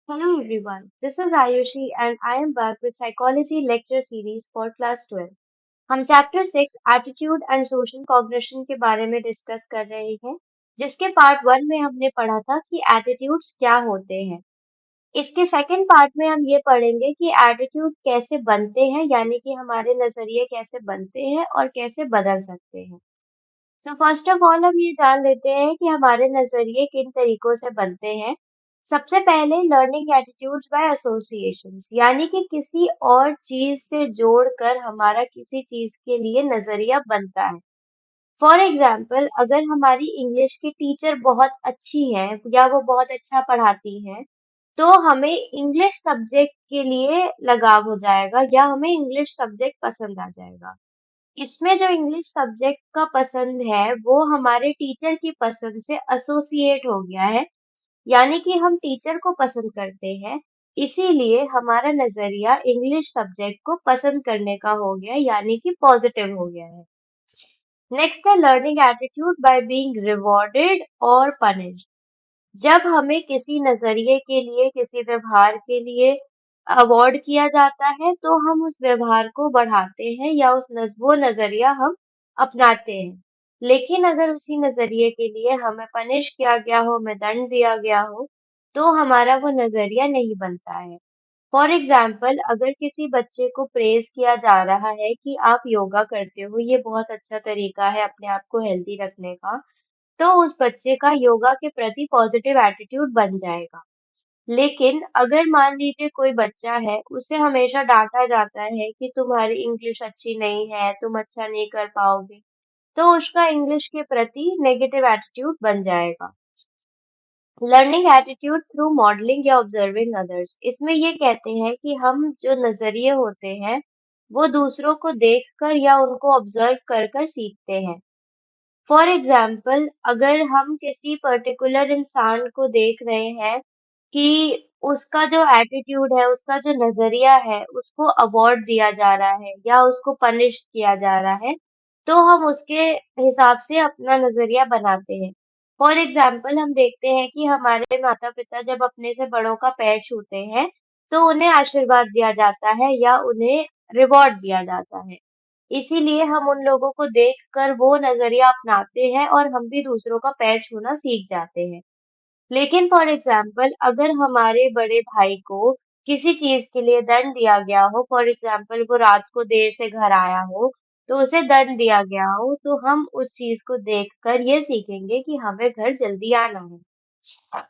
Hello everyone, this is Ayushi and I am back with Psychology Lecture Series for Class 12. हम chapter 6 attitude and social cognition के बारे में discuss कर रहे हैं, जिसके पार्ट 1 में हमने पढ़ा था कि एटीट्यूड्स क्या होते हैं। इसके सेकंड पार्ट में हम ये पढ़ेंगे कि एटीट्यूड कैसे बनते हैं, यानी कि हमारे नजरिए कैसे बनते हैं और कैसे बदल सकते हैं। तो फर्स्ट ऑफ ऑल हम ये जान लेते हैं कि हमारे नजरिए किन तरीकों से बनते हैं। सबसे पहले लर्निंग एटीट्यूड्स बाय एसोसिएशंस, यानी कि किसी और चीज से जोड़कर हमारा किसी चीज के लिए नजरिया बनता है। फॉर एग्जाम्पल, अगर हमारी इंग्लिश की टीचर बहुत अच्छी है या वो बहुत अच्छा पढ़ाती हैं, तो हमें इंग्लिश सब्जेक्ट के लिए लगाव हो जाएगा या हमें इंग्लिश सब्जेक्ट पसंद आ जाएगा। इसमें जो इंग्लिश सब्जेक्ट का पसंद है वो हमारे टीचर की पसंद से एसोसिएट हो गया है, यानी कि हम टीचर को पसंद करते हैं, इसीलिए हमारा नजरिया इंग्लिश सब्जेक्ट को पसंद करने का हो गया, यानी कि पॉजिटिव हो गया है। नेक्स्ट है learning attitude by being rewarded और पनिश्ड। जब हमें किसी नजरिए के लिए, किसी व्यवहार के लिए अवार्ड किया जाता है, तो हम उस व्यवहार को बढ़ाते हैं या वो नजरिया हम अपनाते हैं। लेकिन अगर उसी नजरिए के लिए हमें पनिश किया गया हो, हमें दंड दिया गया हो, तो हमारा वो नजरिया नहीं बनता है। फॉर एग्जाम्पल, अगर किसी बच्चे को प्रेज किया जा रहा है कि आप योगा करते हो, ये बहुत अच्छा तरीका है अपने आप को हेल्दी रखने का, तो उस बच्चे का योगा के प्रति पॉजिटिव एटीट्यूड बन जाएगा। लेकिन अगर मान लीजिए कोई बच्चा है, उसे हमेशा डांटा जाता है कि तुम्हारी इंग्लिश अच्छी नहीं है, तुम अच्छा नहीं कर पाओगे, तो उसका इंग्लिश के प्रति नेगेटिव एटीट्यूड बन जाएगा। लर्निंग एटीट्यूड थ्रू मॉडलिंग या ऑब्जर्विंग अदर्स, इसमें ये कहते हैं कि हम जो नजरिए होते हैं, वो दूसरों को देखकर या उनको ऑब्जर्व कर कर सीखते हैं। फॉर एग्जाम्पल, अगर हम किसी पर्टिकुलर इंसान को देख रहे हैं कि उसका जो एटीट्यूड है, उसका जो नजरिया है, उसको अवार्ड दिया जा रहा है या उसको पनिश किया जा रहा है, तो हम उसके हिसाब से अपना नजरिया बनाते हैं। फॉर एग्जाम्पल, हम देखते हैं कि हमारे माता पिता जब अपने से बड़ों का पैर छूते हैं, तो उन्हें आशीर्वाद दिया जाता है या उन्हें रिवॉर्ड दिया जाता है। इसीलिए हम उन लोगों को देखकर वो नजरिया अपनाते हैं और हम भी दूसरों का पैर छूना सीख जाते हैं। लेकिन फॉर एग्जाम्पल, अगर हमारे बड़े भाई को किसी चीज के लिए दंड दिया गया हो, फॉर एग्जाम्पल वो रात को देर से घर आया हो, तो उसे दंड दिया गया हो, तो हम उस चीज को देखकर ये सीखेंगे कि हमें घर जल्दी आना है।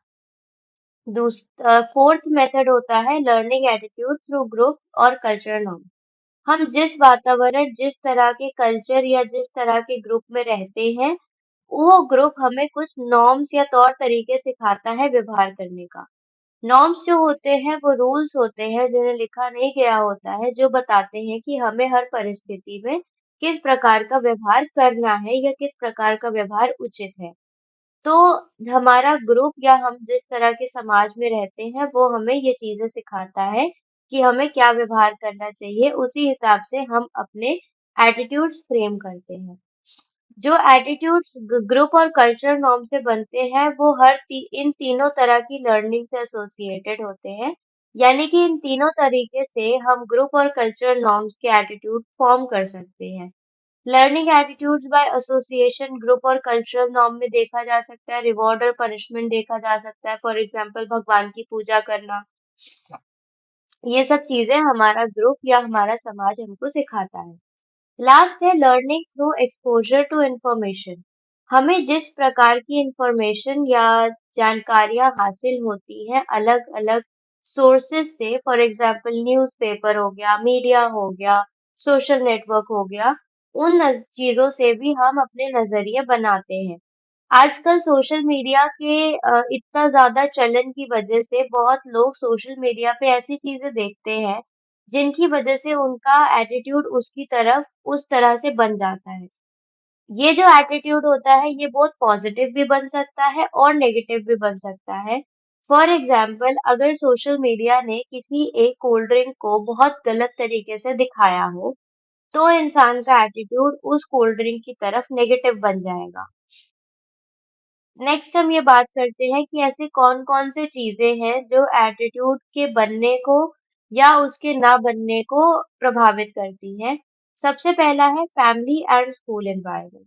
फोर्थ मेथड होता है लर्निंग एटीट्यूड थ्रू ग्रुप और कल्चरल नॉर्म। हम जिस वातावरण, जिस तरह के कल्चर या जिस तरह के ग्रुप में रहते हैं, वो ग्रुप हमें कुछ नॉर्म्स या तौर तरीके सिखाता है व्यवहार करने का। नॉर्म्स जो होते हैं वो रूल्स होते हैं जिन्हें लिखा नहीं गया होता है, जो बताते हैं कि हमें हर परिस्थिति में किस प्रकार का व्यवहार करना है या किस प्रकार का व्यवहार उचित है। तो हमारा ग्रुप या हम जिस तरह के समाज में रहते हैं, वो हमें ये चीजें सिखाता है कि हमें क्या व्यवहार करना चाहिए, उसी हिसाब से हम अपने एटीट्यूड्स फ्रेम करते हैं। जो एटीट्यूड्स ग्रुप और कल्चरल नॉर्म से बनते हैं, वो इन तीनों तरह की लर्निंग से एसोसिएटेड होते हैं, यानी कि इन तीनों तरीके से हम ग्रुप और कल्चरल नॉर्म्स के एटीट्यूड फॉर्म कर सकते हैं। Learning attitudes by association group और कल्चरल नॉर्म में देखा जा सकता है, रिवॉर्ड और पनिशमेंट देखा जा सकता है। फॉर एग्जाम्पल, भगवान की पूजा करना, ये सब चीजें हमारा ग्रुप या हमारा समाज हमको सिखाता है। लास्ट है learning through exposure to information. हमें जिस प्रकार की इंफॉर्मेशन या जानकारियां हासिल होती हैं अलग अलग सोर्सेस से, फॉर एग्जांपल न्यूज़पेपर हो गया, मीडिया हो गया, सोशल नेटवर्क हो गया, उन चीजों से भी हम अपने नजरिए बनाते हैं। आजकल सोशल मीडिया के इतना ज़्यादा चलन की वजह से बहुत लोग सोशल मीडिया पे ऐसी चीज़ें देखते हैं, जिनकी वजह से उनका एटीट्यूड उसकी तरफ उस तरह से बन जाता है। ये जो एटीट्यूड होता है, ये बहुत पॉजिटिव भी बन सकता है और नेगेटिव भी बन सकता है। फॉर एग्जाम्पल, अगर सोशल मीडिया ने किसी एक कोल्ड ड्रिंक को बहुत गलत तरीके से दिखाया हो, तो इंसान का एटीट्यूड उस कोल्ड ड्रिंक की तरफ नेगेटिव बन जाएगा। नेक्स्ट हम ये बात करते हैं कि ऐसे कौन कौन से चीजें हैं जो एटीट्यूड के बनने को या उसके ना बनने को प्रभावित करती हैं। सबसे पहला है फैमिली एंड स्कूल एनवायरनमेंट।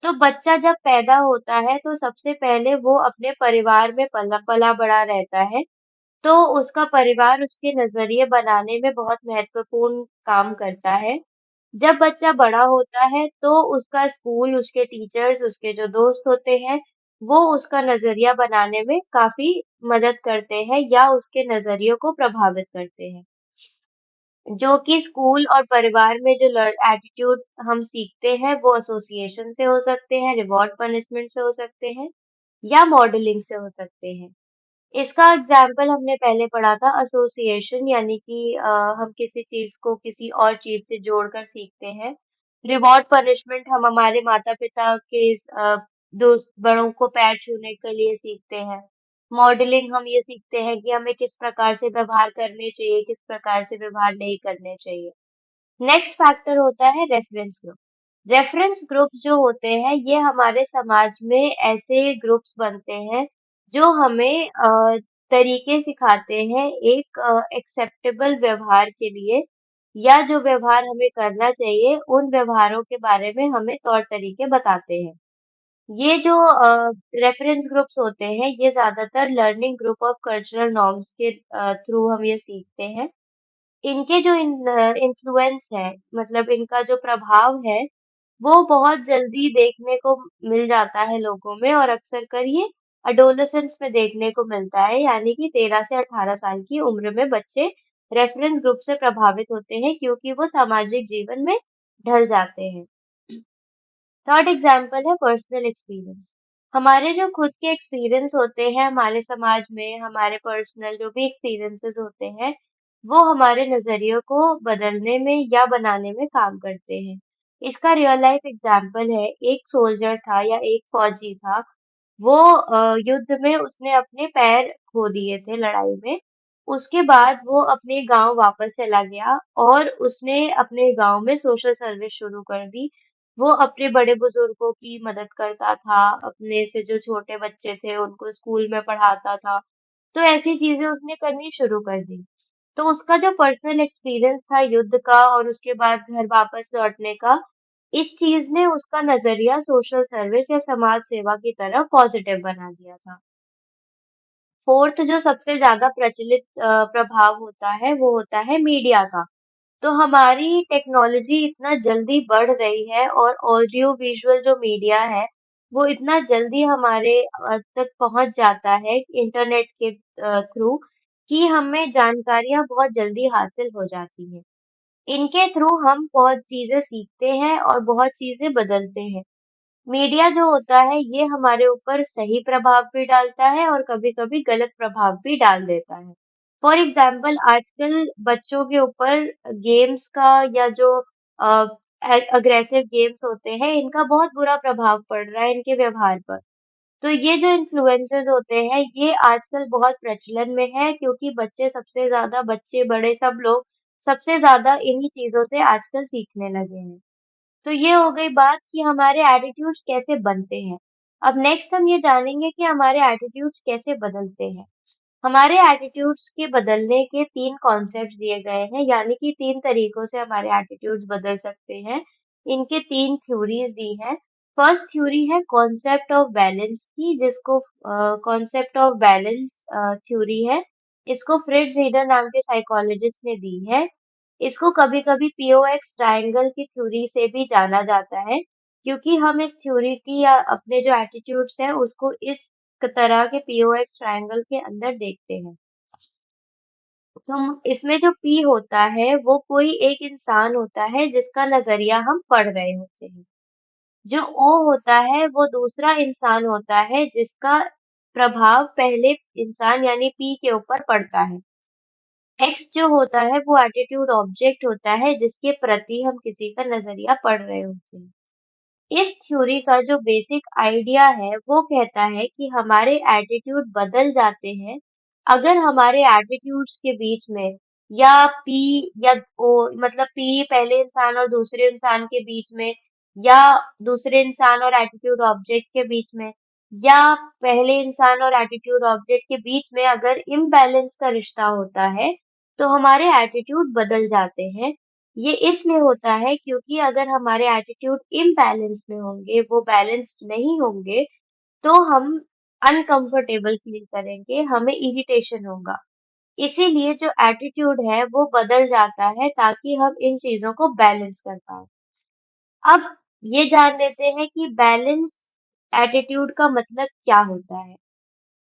तो बच्चा जब पैदा होता है तो सबसे पहले वो अपने परिवार में पला पला बड़ा रहता है। तो उसका परिवार उसके नजरिए बनाने में बहुत महत्वपूर्ण काम करता है। जब बच्चा बड़ा होता है तो उसका स्कूल, उसके टीचर्स, उसके जो दोस्त होते हैं, वो उसका नजरिया बनाने में काफी मदद करते हैं या उसके नजरियों को प्रभावित करते हैं। जो कि स्कूल और परिवार में जो एटीट्यूड हम सीखते हैं वो एसोसिएशन से हो सकते हैं, रिवॉर्ड पनिशमेंट से हो सकते हैं या मॉडलिंग से हो सकते हैं। इसका एग्जाम्पल हमने पहले पढ़ा था एसोसिएशन, यानी कि हम किसी चीज को किसी और चीज से जोड़कर सीखते हैं। रिवॉर्ड पनिशमेंट हम हमारे माता पिता के दोस्त बड़ों को पैर छूने के लिए सीखते हैं। मॉडलिंग हम ये सीखते हैं कि हमें किस प्रकार से व्यवहार करने चाहिए, किस प्रकार से व्यवहार नहीं करने चाहिए। नेक्स्ट फैक्टर होता है रेफरेंस ग्रुप। रेफरेंस ग्रुप्स जो होते हैं ये हमारे समाज में ऐसे ग्रुप्स बनते हैं जो हमें तरीके सिखाते हैं एक एक्सेप्टेबल व्यवहार के लिए, या जो व्यवहार हमें करना चाहिए उन व्यवहारों के बारे में हमें तौर तरीके बताते हैं। ये जो रेफरेंस ग्रुप्स होते हैं ये ज्यादातर learning group of cultural norms के थ्रू हम ये सीखते हैं। इनके जो इन्फ्लुएंस है, मतलब इनका जो प्रभाव है, वो बहुत जल्दी देखने को मिल जाता है लोगों में, और अक्सर कर ये अडोलेसेंस में देखने को मिलता है, यानी कि 13 से 18 साल की उम्र में बच्चे रेफरेंस ग्रुप से प्रभावित होते हैं क्योंकि वो सामाजिक जीवन में ढल जाते हैं। थर्ड एग्जाम्पल है पर्सनल एक्सपीरियंस। हमारे जो खुद के एक्सपीरियंस होते हैं हमारे समाज में, हमारे पर्सनल जो भी एक्सपीरियंसेस होते हैं, वो हमारे नजरियों को बदलने में या बनाने में काम करते हैं। इसका रियल लाइफ एग्जाम्पल है, एक सोल्जर था या एक फौजी था। वो युद्ध में उसने अपने पैर खो दिए थे लड़ाई में। उसके बाद वो अपने गांव वापस चला गया और उसने अपने गांव में सोशल सर्विस शुरू कर दी। वो अपने बड़े बुजुर्गों की मदद करता था, अपने से जो छोटे बच्चे थे उनको स्कूल में पढ़ाता था। तो ऐसी चीजें उसने करनी शुरू कर दी। तो उसका जो पर्सनल एक्सपीरियंस था युद्ध का और उसके बाद घर वापस लौटने का, इस चीज ने उसका नजरिया सोशल सर्विस या समाज सेवा की तरफ पॉजिटिव बना दिया था। फोर्थ जो सबसे ज्यादा प्रचलित प्रभाव होता है वो होता है मीडिया का। तो हमारी टेक्नोलॉजी इतना जल्दी बढ़ रही है और ऑडियो विजुअल जो मीडिया है वो इतना जल्दी हमारे तक पहुंच जाता है इंटरनेट के थ्रू, कि हमें जानकारियां बहुत जल्दी हासिल हो जाती हैं। इनके थ्रू हम बहुत चीजें सीखते हैं और बहुत चीजें बदलते हैं। मीडिया जो होता है ये हमारे ऊपर सही प्रभाव भी डालता है और कभी-कभी गलत प्रभाव भी डाल देता है। फॉर एग्जाम्पल आजकल बच्चों के ऊपर गेम्स का या जो अग्रेसिव गेम्स होते हैं इनका बहुत बुरा प्रभाव पड़ रहा है इनके व्यवहार पर। तो ये जो इन्फ्लुएंसेस होते हैं ये आजकल बहुत प्रचलन में है क्योंकि बच्चे सबसे ज्यादा, बच्चे बड़े सब लोग सबसे ज्यादा इन्हीं चीजों से आजकल सीखने लगे हैं। तो ये हो गई बात कि हमारे एटीट्यूड्स कैसे बनते हैं। अब नेक्स्ट हम ये जानेंगे कि हमारे एटीट्यूड्स कैसे बदलते हैं। हमारे एटीट्यूड्स के बदलने के 3 कॉन्सेप्ट्स दिए गए हैं, यानी कि 3 तरीकों से हमारे एटीट्यूड्स बदल सकते हैं। इनके 3 थ्योरीज दी हैं। फर्स्ट थ्योरी है कॉन्सेप्ट ऑफ बैलेंस की, जिसको कॉन्सेप्ट ऑफ बैलेंस थ्योरी है। इसको फ्रिट्ज हीडर नाम के साइकोलॉजिस्ट ने दी है। इसको कभी-कभी पीओएक्स ट्रायंगल की थ्योरी से भी जाना जाता है, क्योंकि हम इस थ्योरी की या अपने जो एटीट्यूड्स हैं उसको इस तरह के पीओएक्स ट्रायंगल के अंदर देखते हैं। तो इसमें जो पी होता है वो कोई एक इंसान होता है जिसका नजरिया हम पढ़ रहे होते हैं। जो ओ होता है वो दूसरा इंसान होता है जिसका प्रभाव पहले इंसान यानी पी के ऊपर पड़ता है। एक्स जो होता है वो एटीट्यूड ऑब्जेक्ट होता है जिसके प्रति हम किसी का नजरिया पढ़ रहे होते हैं। इस थ्योरी का जो बेसिक आइडिया है वो कहता है कि हमारे एटीट्यूड बदल जाते हैं अगर हमारे एटीट्यूड्स के बीच में या पी या ओ, मतलब पी पहले इंसान और दूसरे इंसान के बीच में, या दूसरे इंसान और एटीट्यूड ऑब्जेक्ट के बीच में, या पहले इंसान और एटीट्यूड ऑब्जेक्ट के बीच में अगर इम्बैलेंस का रिश्ता होता है, तो हमारे एटीट्यूड बदल जाते हैं। ये इसलिए होता है क्योंकि अगर हमारे एटीट्यूड इम्बैलेंस में होंगे, वो बैलेंस्ड नहीं होंगे, तो हम अनकंफर्टेबल फील करेंगे, हमें इरिटेशन होगा। इसीलिए जो एटीट्यूड है वो बदल जाता है ताकि हम इन चीजों को बैलेंस कर पाए। अब ये जान लेते हैं कि बैलेंस एटीट्यूड का मतलब क्या होता है।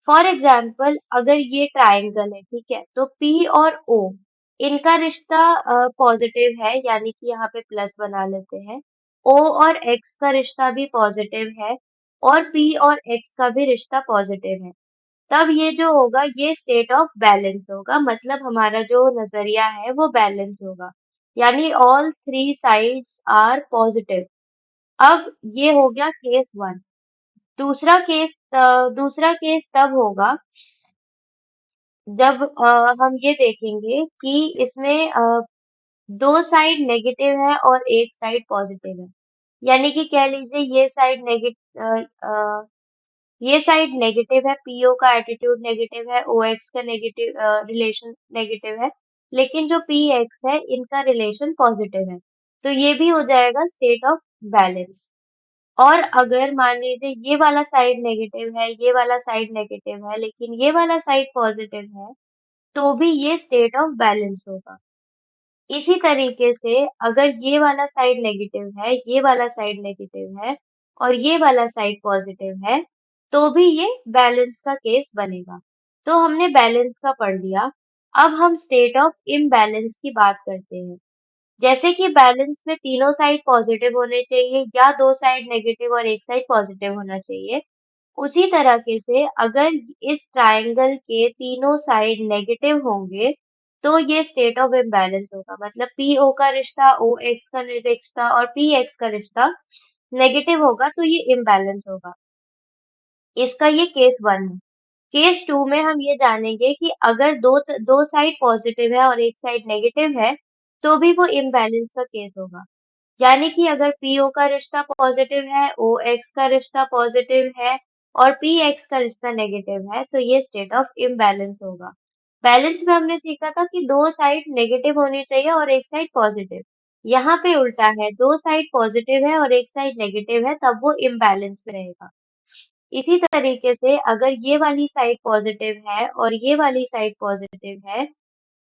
फॉर एग्जाम्पल अगर ये ट्रायंगल है, ठीक है, तो पी और ओ इनका रिश्ता पॉजिटिव है, यानी कि यहाँ पे प्लस बना लेते हैं। ओ और एक्स का रिश्ता भी पॉजिटिव है और पी और एक्स का भी रिश्ता पॉजिटिव है। तब ये जो होगा ये स्टेट ऑफ बैलेंस होगा, मतलब हमारा जो नजरिया है वो बैलेंस होगा, यानी all three sides are positive. अब ये हो गया केस वन। दूसरा केस तब होगा जब हम ये देखेंगे कि इसमें दो साइड नेगेटिव है और एक साइड पॉजिटिव है। यानी कि कह लीजिए ये साइड नेगेटिव है, पीओ का एटीट्यूड नेगेटिव है, ओएक्स का नेगेटिव रिलेशन नेगेटिव है, लेकिन जो पी एक्स है इनका रिलेशन पॉजिटिव है। तो ये भी हो जाएगा स्टेट ऑफ बैलेंस। और अगर मान लीजिए ये वाला साइड नेगेटिव है, ये वाला साइड नेगेटिव है, लेकिन ये वाला साइड पॉजिटिव है, तो भी ये स्टेट ऑफ बैलेंस होगा। इसी तरीके से अगर ये वाला साइड नेगेटिव है, ये वाला साइड नेगेटिव है और ये वाला साइड पॉजिटिव है, तो भी ये बैलेंस का केस बनेगा। तो हमने बैलेंस का पढ़ लिया। अब हम स्टेट ऑफ इम्बैलेंस की बात करते हैं। जैसे कि बैलेंस में तीनों साइड पॉजिटिव होने चाहिए या दो साइड नेगेटिव और एक साइड पॉजिटिव होना चाहिए। उसी तरीके से अगर इस ट्रायंगल के तीनों साइड नेगेटिव होंगे, तो ये स्टेट ऑफ इम्बैलेंस होगा, मतलब पीओ का रिश्ता, ओ एक्स का रिश्ता और पी एक्स का रिश्ता नेगेटिव होगा, तो ये इम्बैलेंस होगा। इसका ये केस वन है। केस टू में हम ये जानेंगे कि अगर दो साइड पॉजिटिव है और एक साइड नेगेटिव है, तो भी वो इम्बैलेंस का केस होगा। यानी कि अगर पीओ का रिश्ता पॉजिटिव है, ओ एक्स का रिश्ता पॉजिटिव है और पी एक्स का रिश्ता नेगेटिव है, तो ये स्टेट ऑफ इम्बैलेंस होगा। बैलेंस में हमने सीखा था कि दो साइड नेगेटिव होनी चाहिए और एक साइड पॉजिटिव। यहाँ पे उल्टा है, दो साइड पॉजिटिव है और एक साइड नेगेटिव है, तब वो इम्बैलेंस में रहेगा। इसी तरीके से अगर ये वाली साइड पॉजिटिव है और ये वाली साइड पॉजिटिव है,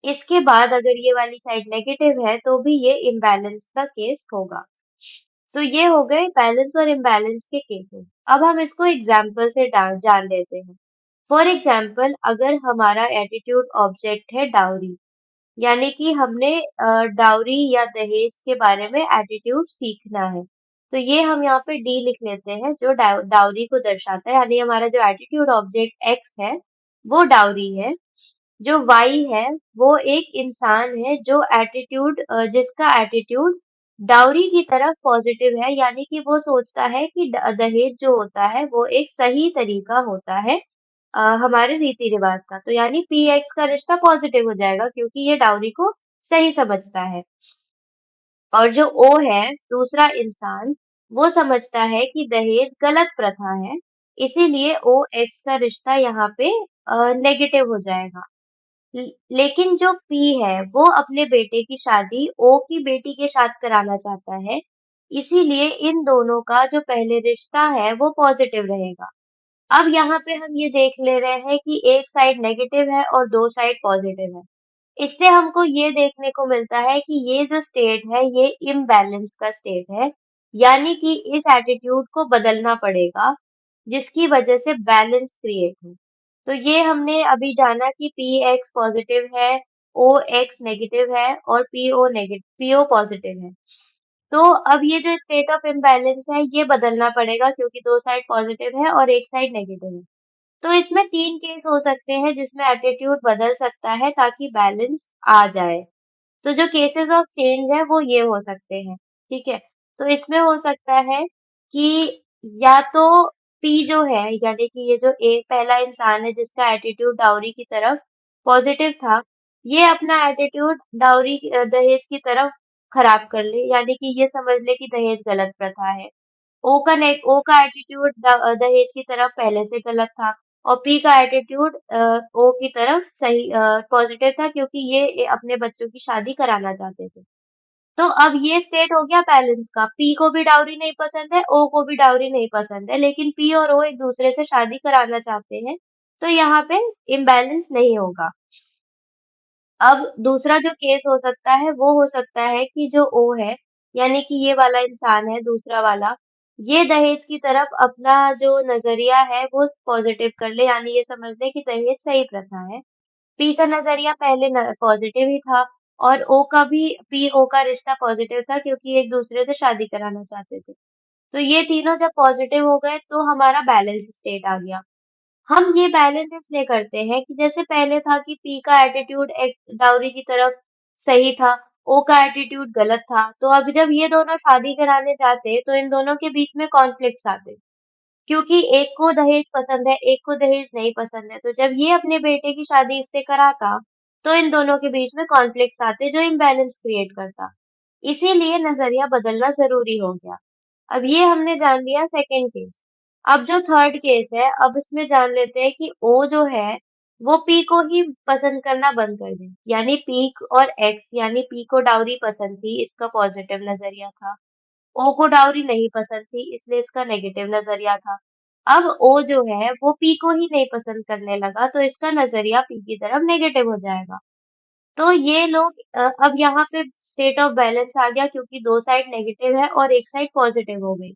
इसके बाद अगर ये वाली साइड नेगेटिव है, तो भी ये इम्बैलेंस का केस होगा। तो ये हो गए बैलेंस और इम्बैलेंस के केसेस। अब हम इसको एग्जाम्पल से जान लेते हैं। फॉर एग्जाम्पल अगर हमारा एटीट्यूड ऑब्जेक्ट है डाउरी, यानी कि हमने डाउरी या दहेज के बारे में एटीट्यूड सीखना है। तो ये हम यहाँ पे डी लिख लेते हैं जो डाउरी को दर्शाता है, यानी हमारा जो एटीट्यूड ऑब्जेक्ट एक्स है वो डाउरी है। जो वाई है वो एक इंसान है जो जिसका एटीट्यूड डाउरी की तरफ पॉजिटिव है, यानी कि वो सोचता है कि दहेज जो होता है वो एक सही तरीका होता है हमारे रीति रिवाज का। तो यानी पी एक्स का रिश्ता पॉजिटिव हो जाएगा क्योंकि ये डाउरी को सही समझता है। और जो ओ है दूसरा इंसान, वो समझता है कि दहेज गलत प्रथा है, इसीलिए ओ एक्स का रिश्ता यहाँ पे नेगेटिव हो जाएगा। लेकिन जो पी है वो अपने बेटे की शादी ओ की बेटी के साथ कराना चाहता है, इसीलिए इन दोनों का जो पहले रिश्ता है वो पॉजिटिव रहेगा। अब यहाँ पे हम ये देख ले रहे हैं कि एक साइड नेगेटिव है और दो साइड पॉजिटिव है। इससे हमको ये देखने को मिलता है कि ये जो स्टेट है ये इम्बैलेंस का स्टेट है, यानी कि इस एटीट्यूड को बदलना पड़ेगा जिसकी वजह से बैलेंस क्रिएट हो। तो ये हमने अभी जाना कि पी एक्स पॉजिटिव है, ओ एक्स नेगेटिव है और पीओ पॉजिटिव है। तो अब ये जो स्टेट ऑफ इम्बैलेंस है ये बदलना पड़ेगा क्योंकि दो साइड पॉजिटिव है और एक साइड नेगेटिव है। तो इसमें तीन केस हो सकते हैं जिसमें एटीट्यूड बदल सकता है ताकि बैलेंस आ जाए। तो जो केसेस ऑफ चेंज है वो ये हो सकते हैं, ठीक है। तो इसमें हो सकता है कि या तो पी जो है, यानी कि ये जो एक पहला इंसान है जिसका एटीट्यूड डाउरी की तरफ पॉजिटिव था, ये अपना एटीट्यूड दहेज की तरफ खराब कर ले, यानी कि ये समझ ले कि दहेज गलत प्रथा है। ओ का एटीट्यूड दहेज की तरफ पहले से गलत था और पी का एटीट्यूड ओ की तरफ सही पॉजिटिव था क्योंकि ये अपने बच्चों की शादी कराना चाहते थे। तो अब ये स्टेट हो गया बैलेंस का। पी को भी डाउरी नहीं पसंद है, ओ को भी डाउरी नहीं पसंद है, लेकिन पी और ओ एक दूसरे से शादी कराना चाहते हैं। तो यहाँ पे इम्बैलेंस नहीं होगा। अब दूसरा जो केस हो सकता है वो हो सकता है कि जो ओ है यानी कि ये वाला इंसान है दूसरा वाला, ये दहेज की तरफ अपना जो नजरिया है वो पॉजिटिव कर ले, यानी ये समझ ले कि दहेज सही प्रथा है। पी का नजरिया पहले पॉजिटिव ही था और ओ का भी पी ओ का रिश्ता पॉजिटिव था क्योंकि एक दूसरे से शादी कराना चाहते थे। तो ये तीनों जब पॉजिटिव हो गए तो हमारा बैलेंस स्टेट आ गया। हम ये बैलेंस इसलिए करते हैं कि जैसे पहले था कि पी का एटीट्यूड एक डाउरी की तरफ सही था, ओ का एटीट्यूड गलत था। तो अब जब ये दोनों शादी कराने जाते तो इन दोनों के बीच में कॉन्फ्लिक्ट्स आते क्योंकि एक को दहेज पसंद है, एक को दहेज नहीं पसंद है। तो जब ये अपने बेटे की शादी इससे कराता तो इन दोनों के बीच में कॉन्फ्लिक्ट्स आते जो इम्बैलेंस क्रिएट करता। इसीलिए नजरिया बदलना जरूरी हो गया। अब ये हमने जान लिया सेकंड केस। अब जो थर्ड केस है, अब इसमें जान लेते हैं कि ओ जो है वो पी को ही पसंद करना बंद कर दे। यानी पी और एक्स यानी पी को डाउरी पसंद थी, इसका पॉजिटिव नजरिया था। ओ को डाउरी नहीं पसंद थी, इसलिए इसका नेगेटिव नजरिया था। अब ओ जो है वो पी को ही नहीं पसंद करने लगा, तो इसका नजरिया पी की तरफ नेगेटिव हो जाएगा। तो ये लोग अब यहाँ पे स्टेट ऑफ बैलेंस आ गया क्योंकि दो साइड नेगेटिव है और एक साइड पॉजिटिव हो गई।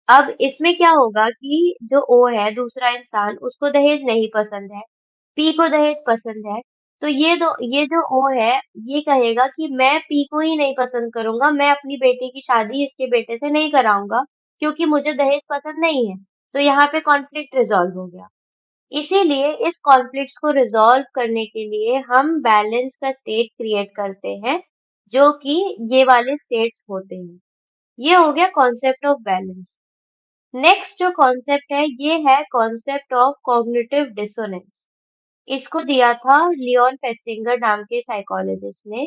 अब इसमें क्या होगा कि जो ओ है दूसरा इंसान उसको दहेज नहीं पसंद है, पी को दहेज पसंद है। तो ये जो ओ है ये कहेगा कि मैं पी को ही नहीं पसंद करूंगा, मैं अपनी बेटी की शादी इसके बेटे से नहीं कराऊंगा क्योंकि मुझे दहेज पसंद नहीं है। तो यहाँ पे कॉन्फ्लिक्ट रिजॉल्व हो गया। इसीलिए इस कॉन्फ्लिक्ट्स को रिजॉल्व करने के लिए हम बैलेंस का स्टेट क्रिएट करते हैं जो कि ये वाले स्टेट्स होते हैं। ये हो गया कॉन्सेप्ट ऑफ बैलेंस। नेक्स्ट जो कॉन्सेप्ट है ये है कॉन्सेप्ट ऑफ कॉग्निटिव डिसोनेंस। इसको दिया था लियोन फेस्टिंगर नाम के साइकोलॉजिस्ट ने।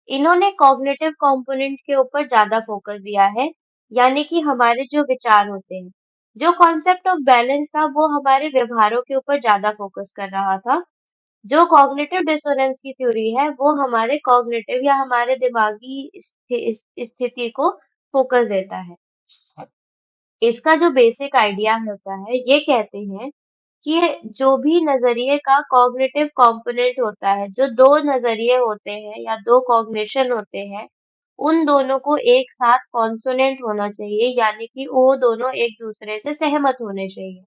इन्होंने कॉग्निटिव कंपोनेंट के ऊपर ज्यादा फोकस दिया है, यानी कि हमारे जो विचार होते हैं। जो कॉन्सेप्ट ऑफ बैलेंस था वो हमारे व्यवहारों के ऊपर ज्यादा फोकस कर रहा था। जो कॉग्निटिव डिसोनेंस की थ्योरी है वो हमारे कॉग्निटिव या हमारे दिमागी स्थिति को फोकस देता है। इसका जो बेसिक आइडिया होता है ये कहते हैं कि जो भी नजरिए का कॉग्निटिव कंपोनेंट होता है, जो दो नजरिए होते हैं या दो कॉग्निशन होते हैं, उन दोनों को एक साथ कॉन्सोनेंट होना चाहिए, यानी कि वो दोनों एक दूसरे से सहमत होने चाहिए।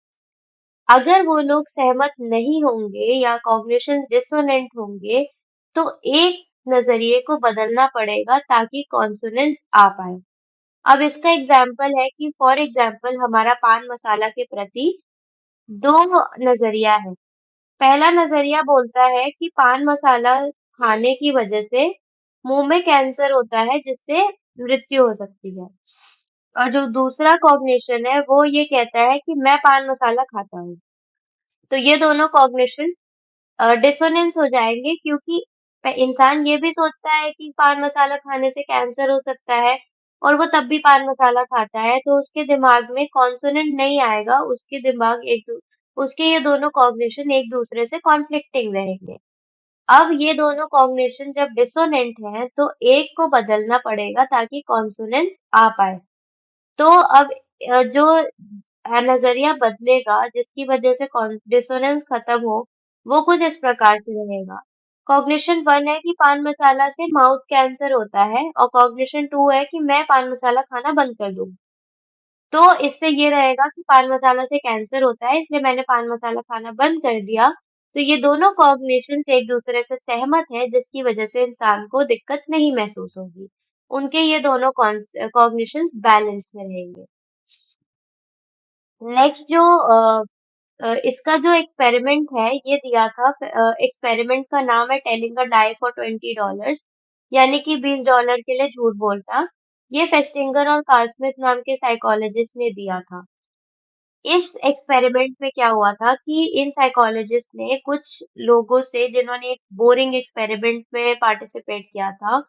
अगर वो लोग सहमत नहीं होंगे या कॉग्निशन डिसोनेंट होंगे, तो एक नजरिए को बदलना पड़ेगा ताकि कॉन्सोनेंस आ पाए। अब इसका एग्जाम्पल है कि फॉर एग्जाम्पल हमारा पान मसाला के प्रति दो नजरिया है। पहला नजरिया बोलता है कि पान मसाला खाने की वजह से मुंह में कैंसर होता है जिससे मृत्यु हो सकती है। और जो दूसरा कॉग्निशन है वो ये कहता है कि मैं पान मसाला खाता हूँ। तो ये दोनों कॉग्निशन डिसोनेंस हो जाएंगे क्योंकि इंसान ये भी सोचता है कि पान मसाला खाने से कैंसर हो सकता है और वो तब भी पान मसाला खाता है, तो उसके दिमाग में कॉन्सोनेंट नहीं आएगा। उसके ये दोनों कॉग्निशन एक दूसरे से कॉन्फ्लिक्टिंग रहेंगे। अब ये दोनों कॉग्निशन जब डिसोनेंट हैं तो एक को बदलना पड़ेगा ताकि कॉन्सोनेंस आ पाए। तो अब जो नजरिया बदलेगा जिसकी वजह से डिसोनेंस खत्म हो, वो कुछ इस प्रकार से रहेगा। कॉग्निशन वन है कि पान मसाला से माउथ कैंसर होता है और कॉग्निशन टू है कि मैं पान मसाला खाना बंद कर दूं। तो इससे ये रहेगा कि पान मसाला से कैंसर होता है इसलिए मैंने पान मसाला खाना बंद कर दिया। तो ये दोनों कॉग्निशंस एक दूसरे से सहमत है जिसकी वजह से इंसान को दिक्कत नहीं महसूस होगी। उनके ये दोनों कॉग्निशंस बैलेंस में रहेंगे। नेक्स्ट जो इसका जो एक्सपेरिमेंट है ये दिया था। एक्सपेरिमेंट का नाम है टेलिंग अ लाई फॉर $20, यानी कि $20 के लिए झूठ बोलना। ये फेस्टिंगर और कार्ल स्मिथ नाम के साइकोलॉजिस्ट ने दिया था। इस एक्सपेरिमेंट में क्या हुआ था कि इन साइकोलॉजिस्ट ने कुछ लोगों से जिन्होंने एक बोरिंग एक्सपेरिमेंट में पार्टिसिपेट किया था,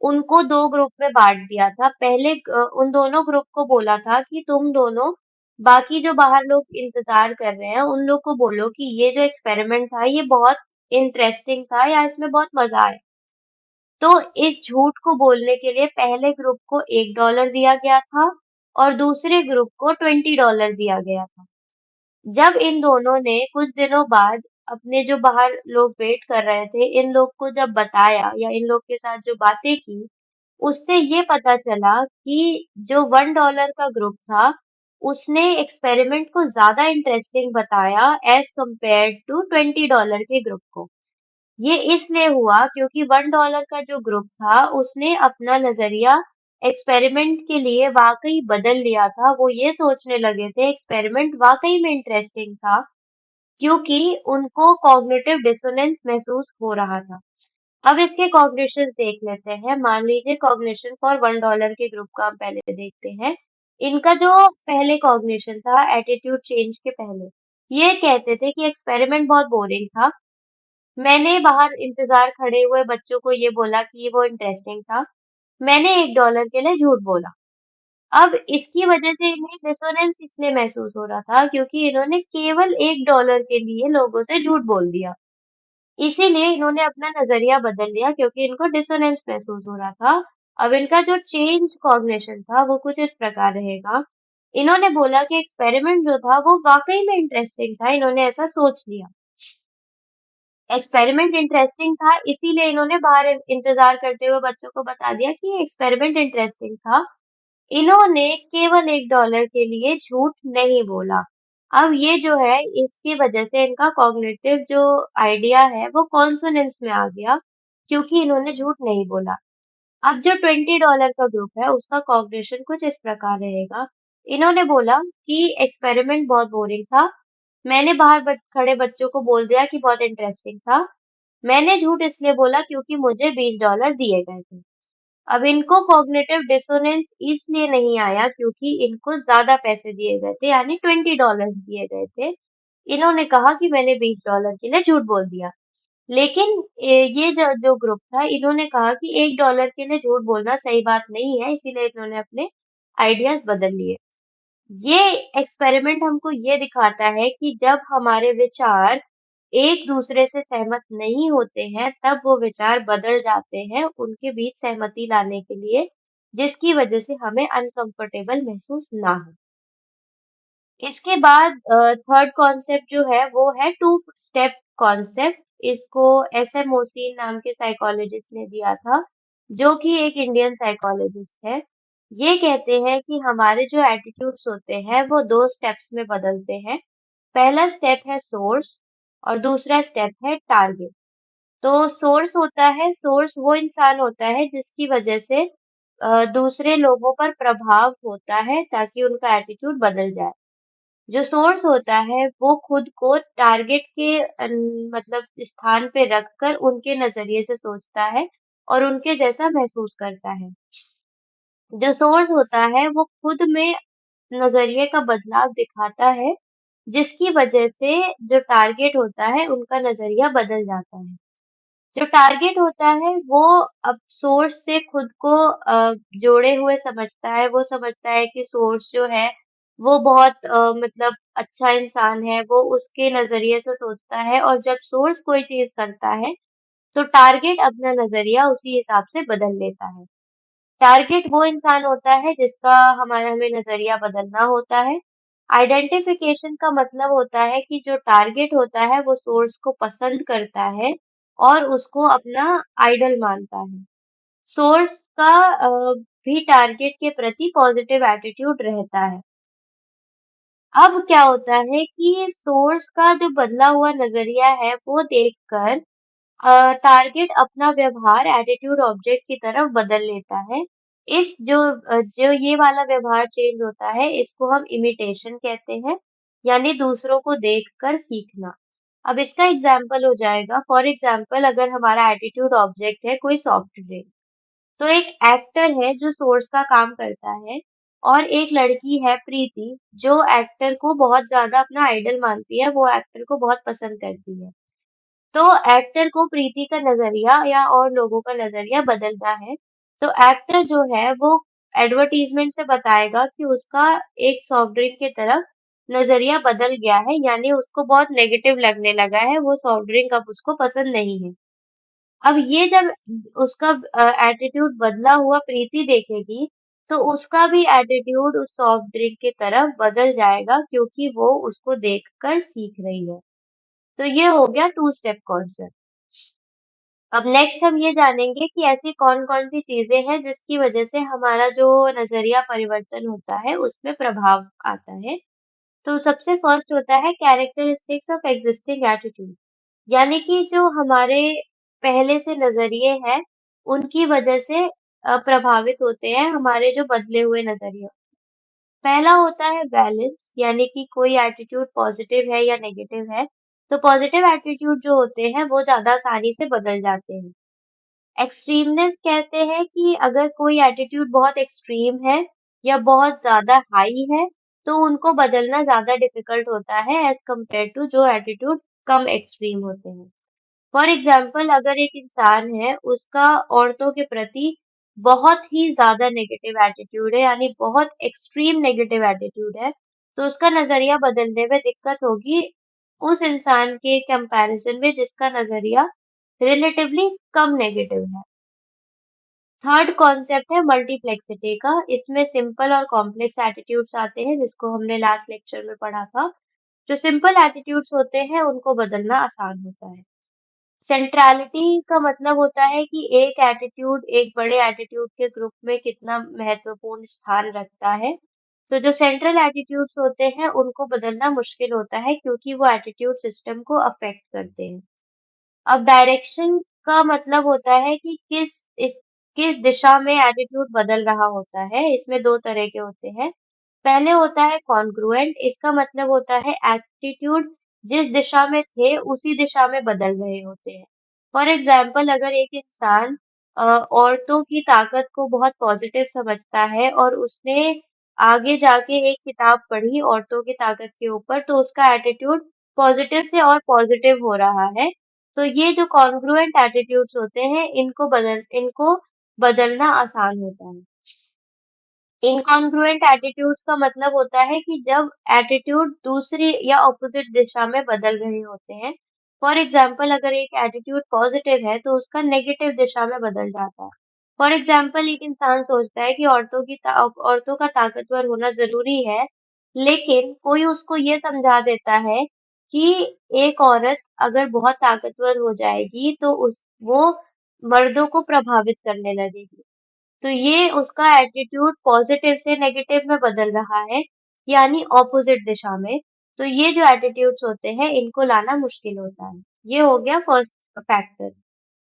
उनको दो ग्रुप में बांट दिया था। पहले उन दोनों ग्रुप को बोला था कि तुम दोनों बाकी जो बाहर लोग इंतजार कर रहे हैं उन लोग को बोलो कि ये जो एक्सपेरिमेंट था ये बहुत इंटरेस्टिंग था या इसमें बहुत मजा आया। तो इस झूठ को बोलने के लिए पहले ग्रुप को $1 दिया गया था और दूसरे ग्रुप को $20 दिया गया था। जब इन दोनों ने कुछ दिनों बाद अपने जो बाहर लोग वेट कर रहे थे इन लोग को जब बताया या इन लोग के साथ जो बातें की, उससे ये पता चला कि जो $1 का ग्रुप था उसने एक्सपेरिमेंट को ज्यादा इंटरेस्टिंग बताया एज कंपेयर टू $20 के ग्रुप को। ये इसलिए हुआ क्योंकि $1 का जो ग्रुप था उसने अपना नजरिया एक्सपेरिमेंट के लिए वाकई बदल लिया था। वो ये सोचने लगे थे एक्सपेरिमेंट वाकई में इंटरेस्टिंग था क्योंकि उनको कॉग्निटिव डिसोनेंस महसूस हो रहा था। अब इसके कॉग्निशंस देख लेते हैं। मान लीजिए कॉग्निशन फॉर $1 के ग्रुप का हम पहले देखते हैं। इनका जो पहले कॉग्निशन था एटीट्यूड चेंज के पहले, ये कहते थे कि एक्सपेरिमेंट बहुत बोरिंग था। मैंने बाहर इंतजार खड़े हुए बच्चों को ये बोला कि वो इंटरेस्टिंग था। मैंने $1 के लिए झूठ बोला। अब इसकी वजह से इन्हें डिसोनेंस इसलिए महसूस हो रहा था क्योंकि इन्होंने केवल $1 के लिए लोगों से झूठ बोल दिया। इसीलिए इन्होंने अपना नजरिया बदल लिया क्योंकि इनको डिसोनेंस महसूस हो रहा था। अब इनका जो चेंज कॉग्निशन था वो कुछ इस प्रकार रहेगा। इन्होंने बोला कि एक्सपेरिमेंट जो था वो वाकई में इंटरेस्टिंग था। इन्होंने ऐसा सोच लिया। एक्सपेरिमेंट इंटरेस्टिंग था इसीलिए इन्होंने बाहर इंतजार करते हुए बच्चों को बता दिया कि एक्सपेरिमेंट इंटरेस्टिंग था। इन्होंने केवल $1 के लिए झूठ नहीं बोला। अब ये जो है इसकी वजह से इनका कॉग्निटिव जो आइडिया है वो कॉन्सोनेंस में आ गया क्योंकि इन्होंने झूठ नहीं बोला। अब जो $20 का ग्रुप है उसका कॉग्निशन कुछ इस प्रकार रहेगा। इन्होंने बोला कि एक्सपेरिमेंट बहुत बोरिंग था। मैंने बाहर खड़े बच्चों को बोल दिया कि बहुत इंटरेस्टिंग था। मैंने झूठ इसलिए बोला क्योंकि मुझे $20 दिए गए थे। अब इनको कॉग्निटिव डिसोनेंस इसलिए नहीं आया क्योंकि इनको ज्यादा पैसे दिए गए थे यानी $20 दिए गए थे। इन्होंने कहा कि मैंने $20 के लिए झूठ बोल दिया। लेकिन ये जो जो ग्रुप था इन्होंने कहा कि $1 के लिए झूठ बोलना सही बात नहीं है इसीलिए इन्होंने अपने आइडियाज बदल लिए। ये एक्सपेरिमेंट हमको ये दिखाता है कि जब हमारे विचार एक दूसरे से सहमत नहीं होते हैं तब वो विचार बदल जाते हैं उनके बीच सहमति लाने के लिए, जिसकी वजह से हमें अनकंफर्टेबल महसूस ना हो। इसके बाद थर्ड कॉन्सेप्ट जो है वो है टू स्टेप कॉन्सेप्ट। इसको एसएम नाम के साइकोलॉजिस्ट ने दिया था जो कि एक इंडियन साइकोलॉजिस्ट है। ये कहते हैं कि हमारे जो एटीट्यूड्स होते हैं वो दो स्टेप्स में बदलते हैं। पहला स्टेप है सोर्स और दूसरा स्टेप है टारगेट। तो सोर्स होता है, सोर्स वो इंसान होता है जिसकी वजह से दूसरे लोगों पर प्रभाव होता है ताकि उनका एटीट्यूड बदल जाए। जो सोर्स होता है वो खुद को टारगेट के मतलब स्थान पे रखकर उनके नजरिए से सोचता है और उनके जैसा महसूस करता है। जो सोर्स होता है वो खुद में नजरिए का बदलाव दिखाता है जिसकी वजह से जो टारगेट होता है उनका नजरिया बदल जाता है। जो टारगेट होता है वो अब सोर्स से खुद को जोड़े हुए समझता है। वो समझता है कि सोर्स जो है वो बहुत मतलब अच्छा इंसान है। वो उसके नजरिए से सोचता है और जब सोर्स कोई चीज करता है तो टारगेट अपना नजरिया उसी हिसाब से बदल लेता है। टारगेट वो इंसान होता है जिसका हमारा हमें नजरिया बदलना होता है। आइडेंटिफिकेशन का मतलब होता है कि जो टारगेट होता है वो सोर्स को पसंद करता है और उसको अपना आइडल मानता है। सोर्स का भी टारगेट के प्रति पॉजिटिव एटीट्यूड रहता है। अब क्या होता है कि सोर्स का जो बदला हुआ नजरिया है वो देखकर टारगेट अपना व्यवहार एटीट्यूड ऑब्जेक्ट की तरफ बदल लेता है। इस जो ये वाला व्यवहार चेंज होता है इसको हम इमिटेशन कहते हैं यानी दूसरों को देखकर सीखना। अब इसका एग्जाम्पल हो जाएगा, फॉर एग्जाम्पल अगर हमारा एटीट्यूड ऑब्जेक्ट है कोई सॉफ्टवेयर, तो एक एक्टर है जो सोर्स का काम करता है और एक लड़की है प्रीति जो एक्टर को बहुत ज्यादा अपना आइडल मानती है। वो एक्टर को बहुत पसंद करती है। तो एक्टर को प्रीति का नजरिया या और लोगों का नजरिया बदलना है। तो एक्टर जो है वो एडवर्टीजमेंट से बताएगा कि उसका एक सॉफ्ट ड्रिंक की तरफ नजरिया बदल गया है, यानी उसको बहुत नेगेटिव लगने लगा है, वो सॉफ्ट ड्रिंक अब उसको पसंद नहीं है। अब ये जब उसका एटीट्यूड बदला हुआ प्रीति देखेगी, तो उसका भी एटीट्यूड उस सॉफ्ट ड्रिंक की तरफ बदल जाएगा, क्योंकि वो उसको देखकर सीख रही है। तो ये हो गया टू स्टेप कॉन्सेप्ट। अब नेक्स्ट हम ये जानेंगे कि ऐसी कौन-कौन सी चीजें हैं जिसकी वजह से हमारा जो नजरिया परिवर्तन होता है उसमें प्रभाव आता है। तो सबसे फर्स्ट होता है कैरेक्टरिस्टिक्स ऑफ एग्जिस्टिंग एटीट्यूड, यानी कि जो हमारे पहले से नजरिए हैं उनकी वजह से प्रभावित होते हैं हमारे जो बदले हुए नजरिए। पहला होता है बैलेंस, यानी कि कोई एटीट्यूड पॉजिटिव है या नेगेटिव है, तो पॉजिटिव एटीट्यूड जो होते हैं वो ज्यादा आसानी से बदल जाते हैं। एक्सट्रीमनेस कहते हैं कि अगर कोई एटीट्यूड बहुत एक्सट्रीम है या बहुत ज्यादा हाई है, तो उनको बदलना ज्यादा डिफिकल्ट होता है एज कम्पेयर टू जो एटीट्यूड कम एक्सट्रीम होते हैं। फॉर एग्जाम्पल, अगर एक इंसान है, उसका औरतों के प्रति बहुत ही ज्यादा नेगेटिव एटीट्यूड है, यानी बहुत एक्सट्रीम नेगेटिव एटीट्यूड है, तो उसका नजरिया बदलने में दिक्कत होगी उस इंसान के कंपैरिजन में जिसका नजरिया रिलेटिवली कम नेगेटिव है। थर्ड कॉन्सेप्ट है मल्टीप्लेक्सिटी का। इसमें सिंपल और कॉम्प्लेक्स एटीट्यूड्स आते हैं, जिसको हमने लास्ट लेक्चर में पढ़ा था। जो सिंपल एटीट्यूड्स होते हैं उनको बदलना आसान होता है। सेंट्रैलिटी का मतलब होता है कि एक एटीट्यूड एक बड़े एटीट्यूड के ग्रुप में कितना महत्वपूर्ण स्थान रखता है। तो जो सेंट्रल एटीट्यूड्स होते हैं उनको बदलना मुश्किल होता है, क्योंकि वो एटीट्यूड सिस्टम को अफेक्ट करते हैं। अब डायरेक्शन का मतलब होता है कि किस दिशा में एटीट्यूड बदल रहा होता है। इसमें दो तरह के होते हैं। पहले होता है कॉन्ग्रुएंट, इसका मतलब होता है एटीट्यूड जिस दिशा में थे उसी दिशा में बदल रहे होते हैं। फॉर एग्जाम्पल, अगर एक इंसान औरतों की ताकत को बहुत पॉजिटिव समझता है और उसने आगे जाके एक किताब पढ़ी औरतों की ताकत के ऊपर, तो उसका एटीट्यूड पॉजिटिव से और पॉजिटिव हो रहा है। तो ये जो कॉन्ग्रुएंट एटीट्यूड्स होते हैं इनको बदलना आसान होता है। इनकॉन्ग्रुएंट एटीट्यूड्स का मतलब होता है कि जब एटीट्यूड दूसरी या ऑपोजिट दिशा में बदल रहे होते हैं। फॉर एग्जाम्पल, अगर एक एटीट्यूड पॉजिटिव है तो उसका नेगेटिव दिशा में बदल जाता है। फॉर एग्जाम्पल, एक इंसान सोचता है कि औरतों का ताकतवर होना जरूरी है, लेकिन कोई उसको ये समझा देता है कि एक औरत अगर बहुत ताकतवर हो जाएगी तो उस वो मर्दों को प्रभावित करने लगेगी। तो ये उसका एटीट्यूड पॉजिटिव से नेगेटिव में बदल रहा है, यानी ऑपोजिट दिशा में। तो ये जो एटीट्यूड्स होते हैं इनको लाना मुश्किल होता है। ये हो गया फर्स्ट फैक्टर।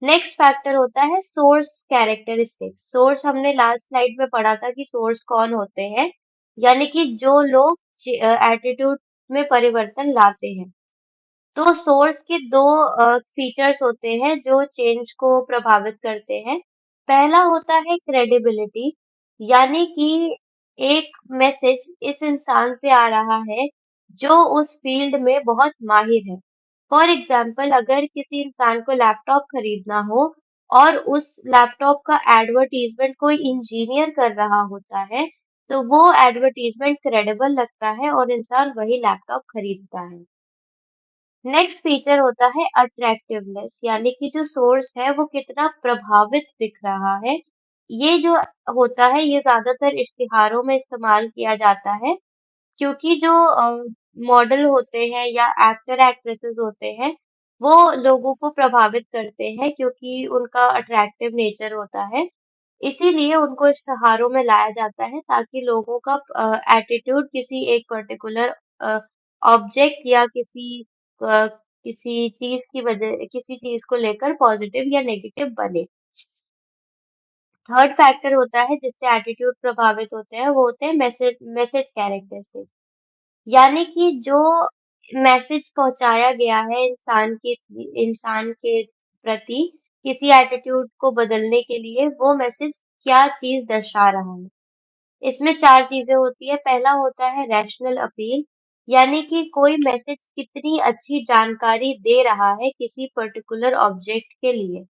नेक्स्ट फैक्टर होता है सोर्स कैरेक्टरिस्टिक्स। सोर्स हमने लास्ट स्लाइड में पढ़ा था कि सोर्स कौन होते हैं, यानी कि जो लोग एटीट्यूड में परिवर्तन लाते हैं। तो सोर्स के दो फीचर्स होते हैं जो चेंज को प्रभावित करते हैं। पहला होता है क्रेडिबिलिटी, यानी कि एक मैसेज इस इंसान से आ रहा है जो उस फील्ड में बहुत माहिर है। फॉर एग्जाम्पल, अगर किसी इंसान को लैपटॉप खरीदना हो और उस लैपटॉप का एडवर्टीजमेंट कोई इंजीनियर कर रहा होता है, तो वो एडवर्टीजमेंट क्रेडिबल लगता है और इंसान वही लैपटॉप खरीदता है। नेक्स्ट फीचर होता है अट्रैक्टिवनेस, यानी कि जो सोर्स है वो कितना प्रभावित दिख रहा है। ये जो होता है ये ज्यादातर इश्तिहारों में इस्तेमाल किया जाता है, क्योंकि जो मॉडल होते हैं या एक्टर एक्ट्रेसेस होते हैं वो लोगों को प्रभावित करते हैं, क्योंकि उनका अट्रैक्टिव नेचर होता है। इसीलिए उनको इश्तिहारों में लाया जाता है ताकि लोगों का एटीट्यूड किसी एक पर्टिकुलर ऑब्जेक्ट या किसी चीज को लेकर पॉजिटिव या नेगेटिव बने। थर्ड फैक्टर होता है जिससे एटीट्यूड प्रभावित होते हैं, वो होते हैं मैसेज मैसेज कैरेक्टरिस्टिक्स, यानी कि जो मैसेज पहुंचाया गया है इंसान के प्रति किसी एटीट्यूड को बदलने के लिए, वो मैसेज क्या चीज दर्शा रहा है। इसमें चार चीजें होती है। पहला होता है रैशनल अपील, यानी कि कोई मैसेज कितनी अच्छी जानकारी दे रहा है किसी पर्टिकुलर ऑब्जेक्ट के लिए।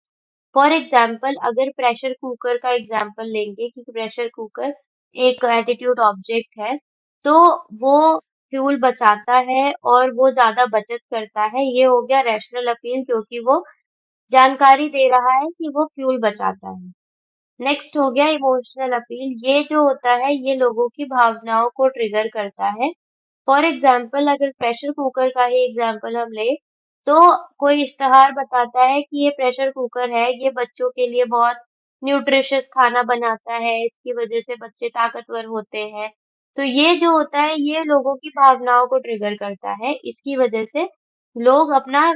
फॉर एग्जाम्पल अगर प्रेशर कुकर का एग्जाम्पल लेंगे कि प्रेशर कुकर एक एटीट्यूड ऑब्जेक्ट है, तो वो फ्यूल बचाता है और वो ज्यादा बचत करता है। ये हो गया रैशनल अपील, क्योंकि वो जानकारी दे रहा है कि वो फ्यूल बचाता है। नेक्स्ट हो गया इमोशनल अपील। ये जो होता है ये लोगों की भावनाओं को ट्रिगर करता है। फॉर एग्जाम्पल अगर प्रेशर कुकर का ही एग्जाम्पल हम ले, तो कोई इश्तेहार बताता है कि ये प्रेशर कुकर है, ये बच्चों के लिए बहुत न्यूट्रिशियस खाना बनाता है, इसकी वजह से बच्चे ताकतवर होते हैं। तो ये जो होता है ये लोगों की भावनाओं को ट्रिगर करता है, इसकी वजह से लोग अपना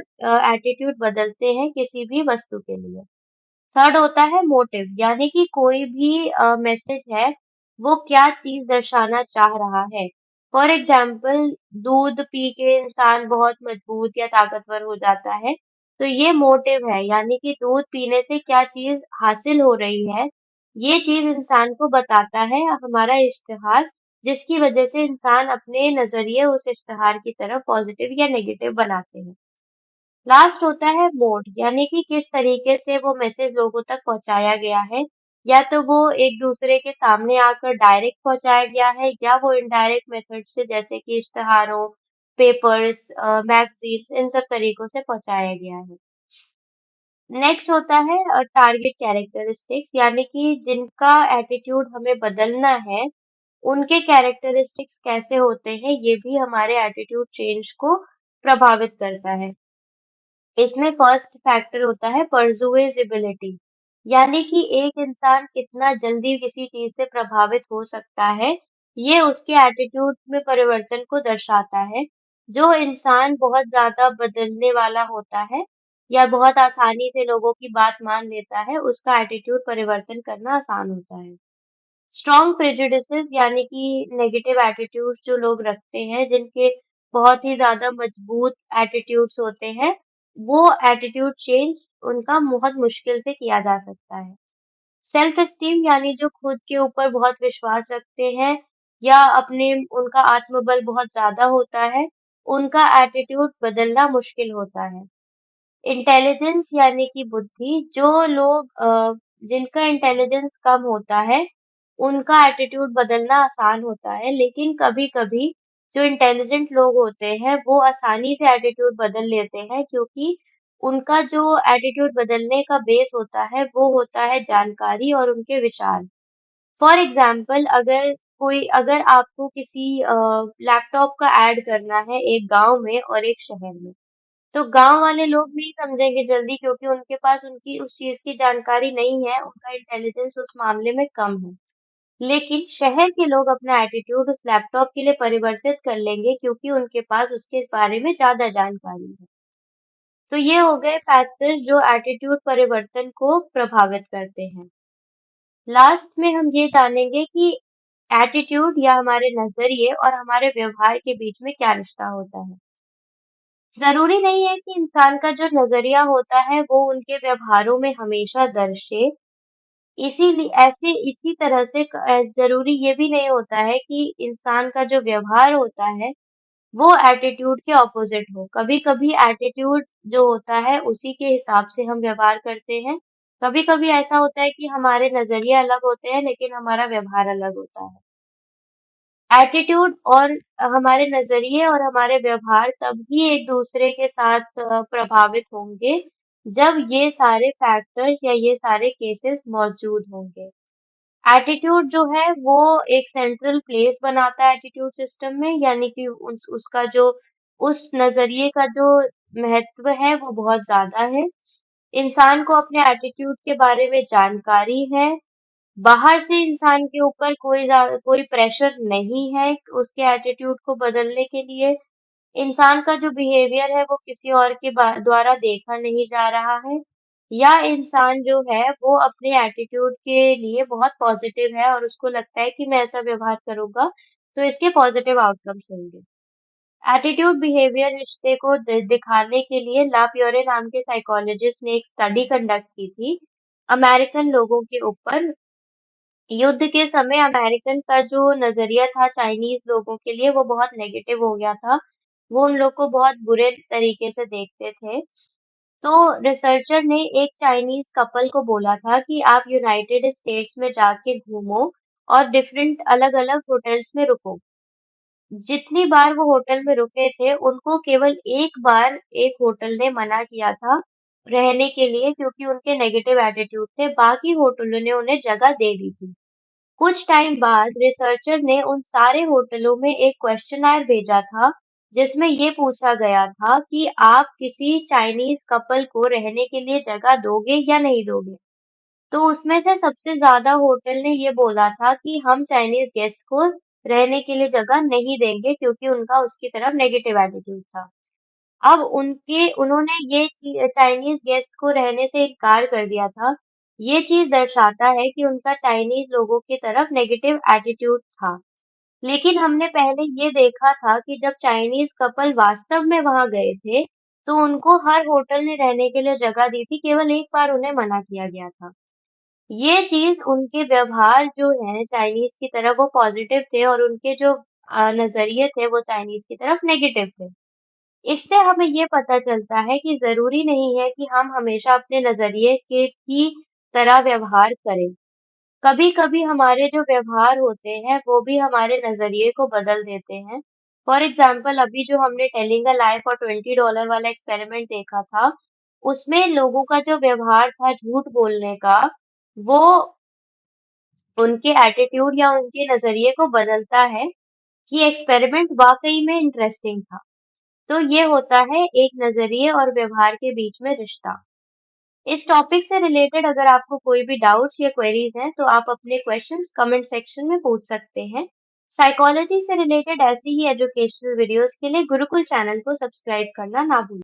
एटीट्यूड बदलते हैं किसी भी वस्तु के लिए। थर्ड होता है मोटिव, यानी कि कोई भी मैसेज है वो क्या चीज दर्शाना चाह रहा है। फॉर एग्जाम्पल दूध पी के इंसान बहुत मजबूत या ताकतवर हो जाता है, तो ये मोटिव है, यानी कि दूध पीने से क्या चीज हासिल हो रही है, ये चीज इंसान को बताता है हमारा इश्तिहार, जिसकी वजह से इंसान अपने नजरिए उस इश्तिहार की तरफ पॉजिटिव या नेगेटिव बनाते हैं। लास्ट होता है मोड, यानी कि किस तरीके से वो मैसेज लोगों तक पहुंचाया गया है। या तो वो एक दूसरे के सामने आकर डायरेक्ट पहुंचाया गया है, या वो इनडायरेक्ट मेथड से जैसे कि इश्तिहारों, पेपर्स, मैगजीन्स, इन सब तरीकों से पहुंचाया गया है। नेक्स्ट होता है टारगेट कैरेक्टरिस्टिक्स, यानी कि जिनका एटीट्यूड हमें बदलना है, उनके कैरेक्टरिस्टिक्स कैसे होते हैं, ये भी हमारे एटीट्यूड चेंज को प्रभावित करता है। इसमें फर्स्ट फैक्टर होता है परसुएसिबिलिटी, यानी कि एक इंसान कितना जल्दी किसी चीज से प्रभावित हो सकता है, ये उसके एटीट्यूड में परिवर्तन को दर्शाता है। जो इंसान बहुत ज्यादा बदलने वाला होता है या बहुत आसानी से लोगों की बात मान लेता है, उसका एटीट्यूड परिवर्तन करना आसान होता है। स्ट्रॉन्ग प्रेजुडिसेस, यानी कि नेगेटिव एटीट्यूड्स जो लोग रखते हैं, जिनके बहुत ही ज्यादा मजबूत एटीट्यूड्स होते हैं, वो एटीट्यूड चेंज उनका बहुत मुश्किल से किया जा सकता है। सेल्फ एस्टीम, यानी जो खुद के ऊपर बहुत विश्वास रखते हैं या अपने उनका आत्मबल बहुत ज्यादा होता है, उनका एटीट्यूड बदलना मुश्किल होता है। इंटेलिजेंस, यानी कि बुद्धि, जो लोग जिनका इंटेलिजेंस कम होता है, उनका एटीट्यूड बदलना आसान होता है, लेकिन कभी-कभी जो इंटेलिजेंट लोग होते हैं, वो आसानी से एटीट्यूड बदल लेते हैं, क्योंकि उनका जो एटीट्यूड बदलने का बेस होता है, वो होता है जानकारी और उनके विचार। फॉर एग्जाम्पल अगर आपको किसी लैपटॉप का ऐड करना है एक गांव में और एक शहर में, तो गाँव वाले लोग नहीं समझेंगे जल्दी, क्योंकि उनके पास उनकी उस चीज़ की जानकारी नहीं है, उनका इंटेलिजेंस उस मामले में कम है। लेकिन शहर के लोग अपना एटीट्यूड उस लैपटॉप के लिए परिवर्तित कर लेंगे, क्योंकि उनके पास उसके बारे में ज़्यादा जानकारी है। तो ये हो गए फैक्टर्स जो एटीट्यूड परिवर्तन को प्रभावित करते हैं। लास्ट में हम ये जानेंगे कि एटीट्यूड या हमारे नज़रिए और हमारे व्यवहार के बीच में क्या रिश्ता होता है। ज़रूरी नहीं है कि इंसान का जो नज़रिया होता है वो उनके व्यवहारों में हमेशा दर्शे। इसीलिए ऐसे इसी तरह से ज़रूरी ये भी नहीं होता है कि इंसान का जो व्यवहार होता है वो एटीट्यूड के ऑपोज़िट हो। कभी-कभी एटीट्यूड जो होता है उसी के हिसाब से हम व्यवहार करते हैं। कभी-कभी ऐसा होता है कि हमारे नज़रिए अलग होते हैं लेकिन हमारा व्यवहार अलग होता है। एटीट्यूड और हमारे नज़रिए और हमारे व्यवहार तभी एक-दूसरे के साथ प्रभावित होंगे, जब ये सारे फैक्टर्स या ये सारे केसेस मौजूद होंगे। एटीट्यूड जो है वो एक सेंट्रल प्लेस बनाता है एटीट्यूड सिस्टम में, यानी कि उसका जो उस नज़रिए का जो महत्व है वो बहुत ज़्यादा है। इंसान को अपने एटीट्यूड के बारे में जानकारी है। बाहर से इंसान के ऊपर कोई प्रेशर नहीं है उसके एटीट्यूड को बदलने के लिए। इंसान का जो बिहेवियर है वो किसी और के द्वारा देखा नहीं जा रहा है, या इंसान जो है वो अपने एटीट्यूड के लिए बहुत पॉजिटिव है और उसको लगता है कि मैं ऐसा व्यवहार करूंगा तो इसके पॉजिटिव आउटकम्स होंगे। एटीट्यूड बिहेवियर रिश्ते को दिखाने के लिए लापियोरे नाम के साइकोलॉजिस्ट ने एक स्टडी कंडक्ट की थी अमेरिकन लोगों के ऊपर। युद्ध के समय अमेरिकन का जो नज़रिया था चाइनीज़ लोगों के लिए वो बहुत नेगेटिव हो गया था। वो उन लोग को बहुत बुरे तरीके से देखते थे। तो रिसर्चर ने एक चाइनीज कपल को बोला था कि आप यूनाइटेड स्टेट्स में जाके घूमो और डिफरेंट अलग-अलग होटल्स में रुको। जितनी बार वो होटल में रुके थे, उनको केवल एक बार एक होटल ने मना किया था रहने के लिए क्योंकि उनके नेगेटिव एटीट्यूड थे, बाकी होटलों ने उन्हें जगह दे दी थी। कुछ टाइम बाद रिसर्चर ने उन सारे होटलों में एक क्वेश्चनर भेजा था, जिसमें ये पूछा गया था कि आप किसी चाइनीज कपल को रहने के लिए जगह दोगे या नहीं दोगे? तो उसमें से सबसे ज़्यादा होटल ने ये बोला था कि हम चाइनीज़ गेस्ट को रहने के लिए जगह नहीं देंगे क्योंकि उनका उसकी तरफ नेगेटिव एटीट्यूड था। अब उन्होंने ये चाइनीज़ गेस्ट को रहने से इनकार कर दिया था। ये चीज़ दर्शाता है कि उनका चाइनीज़ लोगों की तरफ नेगेटिव एटीट्यूड था। लेकिन हमने पहले ये देखा था कि जब चाइनीज़ कपल वास्तव में वहाँ गए थे, तो उनको हर होटल ने रहने के लिए जगह दी थी, केवल एक बार उन्हें मना किया गया था। ये चीज़ उनके व्यवहार जो हैं चाइनीज़ की तरफ वो पॉज़िटिव थे और उनके जो नज़रिए थे वो चाइनीज़ की तरफ नेगेटिव थे। इससे हमें ये पता चलता है कि ज़रूरी नहीं है कि हम हमेशा अपने नज़रिए के की तरह व्यवहार करें। कभी-कभी हमारे जो व्यवहार होते हैं वो भी हमारे नज़रिए को बदल देते हैं। फॉर एग्ज़ाम्पल अभी जो हमने टेलिंग अ लाई फॉर $20 वाला एक्सपेरिमेंट देखा था, उसमें लोगों का जो व्यवहार था झूठ बोलने का, वो उनके एटीट्यूड या उनके नज़रिए को बदलता है कि एक्सपेरिमेंट वाक़ई में इंटरेस्टिंग था। तो ये होता है एक नज़रिए और व्यवहार के बीच में रिश्ता। इस टॉपिक से रिलेटेड अगर आपको कोई भी डाउट्स या क्वेरीज हैं, तो आप अपने क्वेश्चंस कमेंट सेक्शन में पूछ सकते हैं। साइकोलॉजी से रिलेटेड ऐसी ही एजुकेशनल वीडियोस के लिए गुरुकुल चैनल को सब्सक्राइब करना ना भूलें।